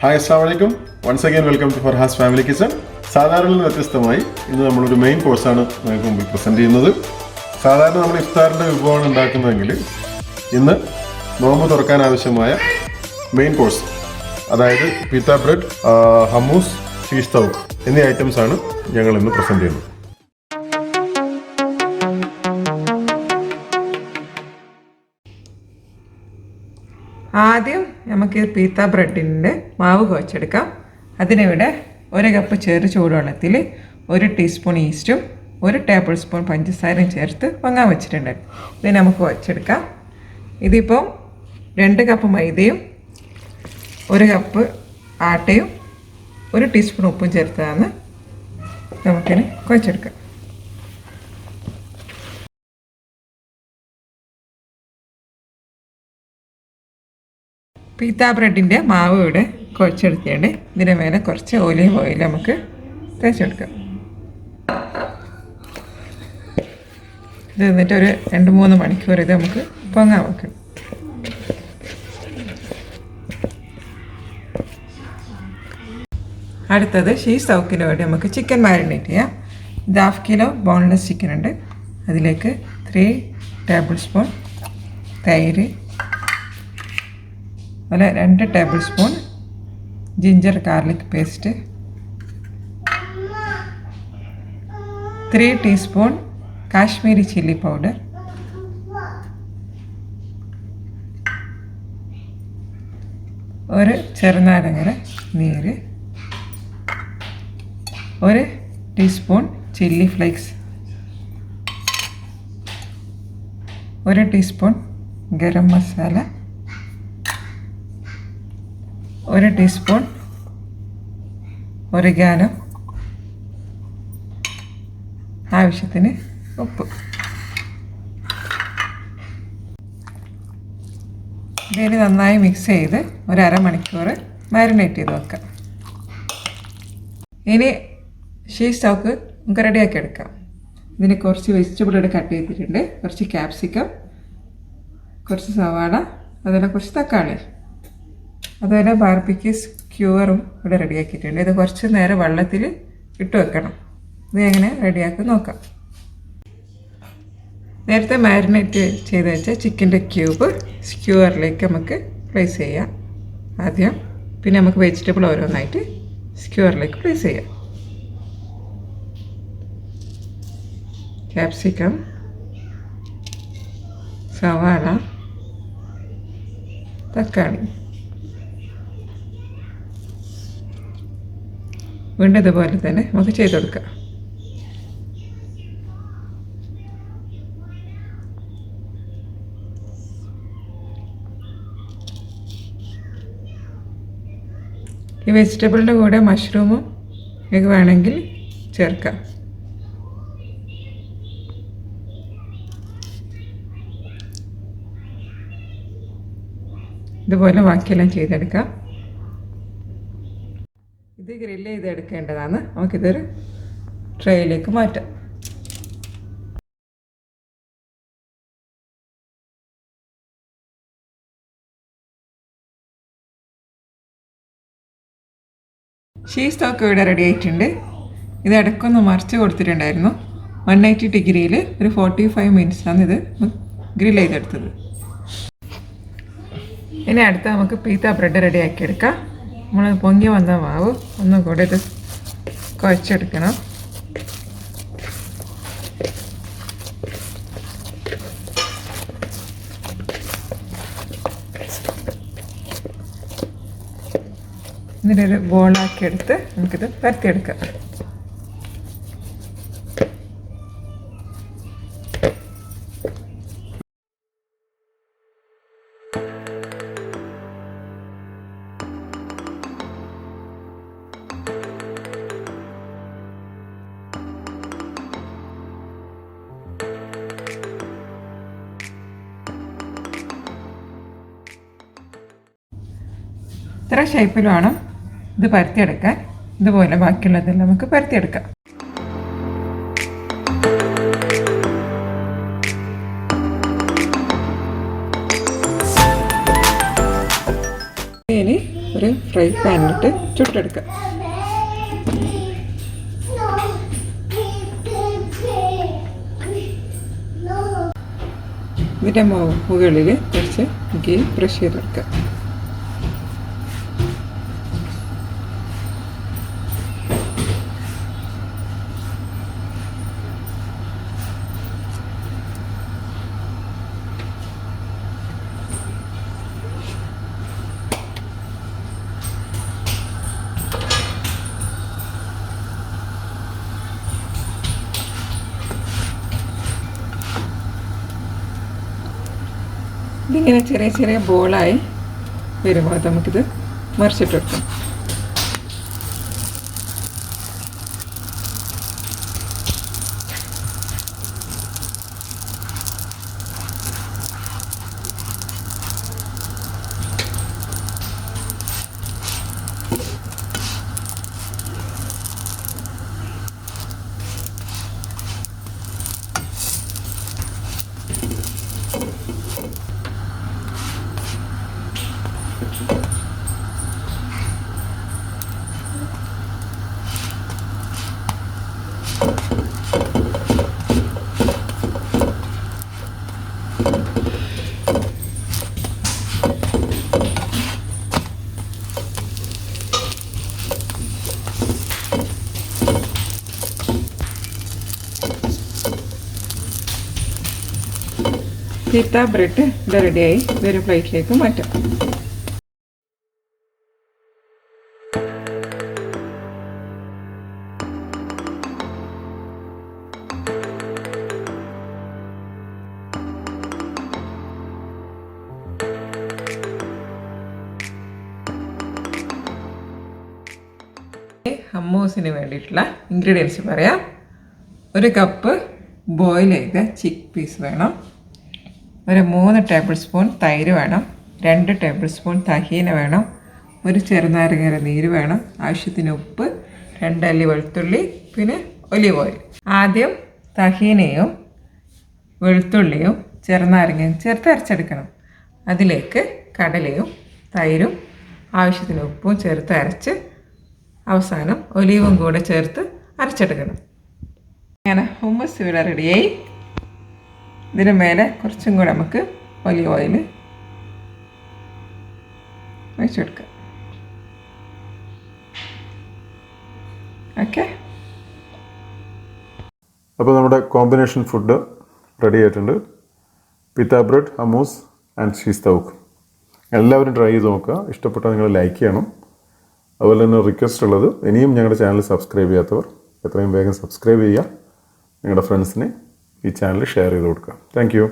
Hi അസ്സലാമു അലൈക്കും. Once again welcome to Farha's family kitchen. സാധാരണ വ്യത്യസ്തമായി ഇന്ന് നമ്മളൊരു മെയിൻ കോഴ്സാണ് നിങ്ങൾക്ക് മുമ്പിൽ പ്രസൻറ്റ് ചെയ്യുന്നത്. സാധാരണ നമ്മൾ ഇഫ്താറിൻ്റെ വിഭവമാണ് ഉണ്ടാക്കുന്നതെങ്കിൽ ഇന്ന് നോമ്പ് തുറക്കാൻ ആവശ്യമായ മെയിൻ കോഴ്സ്, അതായത് പിത്ത ബ്രെഡ്, ഹമ്മൂസ്, ചീസ് തൗ എന്നീ ഐറ്റംസാണ് ഞങ്ങൾ ഇന്ന് പ്രസൻറ്റ് ചെയ്യുന്നത്. ആദ്യം നമുക്ക് പീത്ത ബ്രെഡിൻ്റെ മാവ് കുഴച്ചെടുക്കാം. അതിനിവിടെ 1 കപ്പ് ചെറു ചൂടുവെള്ളത്തിൽ 1 ടീസ്പൂൺ ഈസ്റ്റും 1 ടേബിൾ സ്പൂൺ പഞ്ചസാരയും ചേർത്ത് പൊങ്ങാൻ വെച്ചിട്ടുണ്ട്. ഇത് നമുക്ക് കുഴച്ചെടുക്കാം. ഇതിപ്പം 2 കപ്പ് മൈദയും 1 കപ്പ് ആട്ടയും 1 ടീസ്പൂൺ ഉപ്പും ചേർത്താണ് നമുക്കിനി കുഴച്ചെടുക്കാം. പീത്ത ബ്രെഡിൻ്റെ മാവ് ഇവിടെ കുഴച്ചെടുത്തിട്ടുണ്ട്. ഇതിന് മേലെ കുറച്ച് ഒലീവ് ഓയിൽ നമുക്ക് തേച്ചെടുക്കാം. ഇത് എന്നിട്ട് ഒരു 2-3 മണിക്കൂർ ഇത് നമുക്ക് പൊങ്ങാൻ വെക്കാം. അടുത്തത് ചീസ് തൗക്കിന് വേണ്ടി നമുക്ക് ചിക്കൻ മാരിനേറ്റ് ചെയ്യാം. ഇത് 1/2 കിലോ ബോൺലെസ് ചിക്കൻ ഉണ്ട്. അതിലേക്ക് 3 ടേബിൾ സ്പൂൺ തൈര്, അതുപോലെ 2 table spoon ginger garlic paste, 3 teaspoon Kashmiri chilli powder, 1 ചെറുനാരങ്ങ നീര്, 1 teaspoon chilli flakes, 1 teaspoon garam masala, 1 teaspoon oregano, ആവശ്യത്തിന് ഉപ്പ്. ഇതിന് നന്നായി മിക്സ് ചെയ്ത് 1/2 മണിക്കൂർ മാരിനേറ്റ് ചെയ്ത് വെക്കാം. ഇനി ചീസ് തൗക്ക് നമുക്ക് റെഡിയാക്കി എടുക്കാം. ഇതിന് കുറച്ച് വെജിറ്റബിൾ ഇവിടെ കട്ട് ചെയ്തിട്ടുണ്ട്. കുറച്ച് ക്യാപ്സിക്കം, കുറച്ച് സവാള, അതുപോലെ കുറച്ച് തക്കാളി, അതുപോലെ ബാർബിക്യൂ സ്ക്യൂവറും ഇവിടെ റെഡിയാക്കിയിട്ടുണ്ട്. ഇത് കുറച്ച് നേരം വെള്ളത്തിൽ ഇട്ട് വെക്കണം. ഇത് എങ്ങനെ റെഡിയാക്കി നോക്കാം. നേരത്തെ മാരിനേറ്റ് ചെയ്ത് വെച്ച ചിക്കൻ്റെ ക്യൂബ് സ്ക്യൂവറിലേക്ക് നമുക്ക് പ്ലേസ് ചെയ്യാം ആദ്യം. പിന്നെ നമുക്ക് വെജിറ്റബിൾ ഓരോന്നായിട്ട് സ്ക്യൂവറിലേക്ക് പ്ലേസ് ചെയ്യാം. ക്യാപ്സിക്കം, സവാള, തക്കാളി, വീണ്ടും ഇതുപോലെ തന്നെ നമുക്ക് ചെയ്ത് കൊടുക്കാം. ഈ വെജിറ്റബിളിൻ്റെ കൂടെ മഷ്റൂമും ഒക്കെ വേണമെങ്കിൽ ചേർക്കാം. ഇതുപോലെ ബാക്കിയെല്ലാം ചെയ്തെടുക്കാം. ഇത് ഗ്രില്ല് ചെയ്തെടുക്കേണ്ടതാണ്. നമുക്കിതൊരു ട്രേയിലേക്ക് മാറ്റാം. ചീസ് തൗക്ക് ഇവിടെ റെഡി ആയിട്ടുണ്ട്. ഇത് ഇടയ്ക്കൊന്ന് മറിച്ച് കൊടുത്തിട്ടുണ്ടായിരുന്നു. 180 ഡിഗ്രിയിൽ ഒരു 45 മിനിറ്റ്സാണ് ഇത് ഗ്രില്ല് ചെയ്തെടുത്തത്. ഇനി അടുത്ത നമുക്ക് പീത്ത ബ്രെഡ് റെഡി ആക്കി എടുക്കാം. നമ്മൾ പൊങ്ങി വന്ന മാവ് ഒന്നും കൂടെ ഇത് കുഴച്ചെടുക്കണം. എന്നിട്ടൊരു ബോളാക്കി എടുത്ത് നമുക്കിത് പരത്തിയെടുക്കാം. ഇത്ര ഷേപ്പിൽ വേണം ഇത് പരത്തിയെടുക്കാൻ. ഇതുപോലെ ബാക്കിയുള്ളതെല്ലാം നമുക്ക് പരത്തിയെടുക്കാം. ഇനി ഒരു ഫ്രൈ പാനിലിട്ട് ചുട്ടെടുക്കാം. ഇതിൻ്റെ മുകളിൽ കുറച്ച് ഗീ ബ്രഷ് ചെയ്തെടുക്കുക. ഇതിങ്ങനെ ചെറിയ ചെറിയ ബോളായി വരുമ്പോൾ നമുക്കിത് മറിച്ചിട്ട് വെക്കാം. പിസ്ത ബ്രെഡ് ഇത് റെഡിയായി. ഇതൊരു പ്ലേറ്റിലേക്ക് മാറ്റാം. ഹമ്മൂസിന് വേണ്ടിയിട്ടുള്ള ഇൻഗ്രീഡിയൻസ് പറയാം. 1 കപ്പ് ബോയിൽ ചെയ്ത ചിക്ക് പീസ് വേണം. ഒരു 3 ടേബിൾ സ്പൂൺ തൈര് വേണം. 2 ടേബിൾ സ്പൂൺ തഹീന വേണം. ഒരു ചെറുനാരങ്ങ നീര് വേണം. ആവശ്യത്തിന് ഉപ്പ്, 2 അല്ലി വെളുത്തുള്ളി, പിന്നെ ഒലിവ് ഓയിൽ. ആദ്യം തഹീനയും വെളുത്തുള്ളിയും ചെറുനാരങ്ങയും ചേർത്ത് അരച്ചെടുക്കണം. അതിലേക്ക് കടലയും തൈരും ആവശ്യത്തിന് ഉപ്പും ചേർത്ത് അരച്ച് അവസാനം ഒലിവും കൂടെ ചേർത്ത് അരച്ചെടുക്കണം. അങ്ങനെ ഹുമ്മസ് ഇവിടെ റെഡിയായി. ഇതിന് മേലെ കുറച്ചും കൂടെ നമുക്ക് ഒലിവ് ഓയിൽ ഒഴിച്ചെടുക്കാം. ഓക്കെ, അപ്പോൾ നമ്മുടെ കോമ്പിനേഷൻ ഫുഡ് റെഡി ആയിട്ടുണ്ട്. പിസ്ത ബ്രെഡ്, ഹമ്മൂസ് ആൻഡ് ചീസ് തൗക്ക്. എല്ലാവരും ട്രൈ ചെയ്ത് നോക്കുക. ഇഷ്ടപ്പെട്ടാൽ നിങ്ങൾ ലൈക്ക് ചെയ്യണം. അതുപോലെ തന്നെ റിക്വസ്റ്റ് ഉള്ളത്, ഇനിയും ഞങ്ങളുടെ ചാനൽ സബ്സ്ക്രൈബ് ചെയ്യാത്തവർ എത്രയും വേഗം സബ്സ്ക്രൈബ് ചെയ്യുക. നിങ്ങളുടെ ഫ്രണ്ട്സിനെ ഈ ചാനൽ ഷെയർ ചെയ്ത് കൊടുക്കുക. Thank you.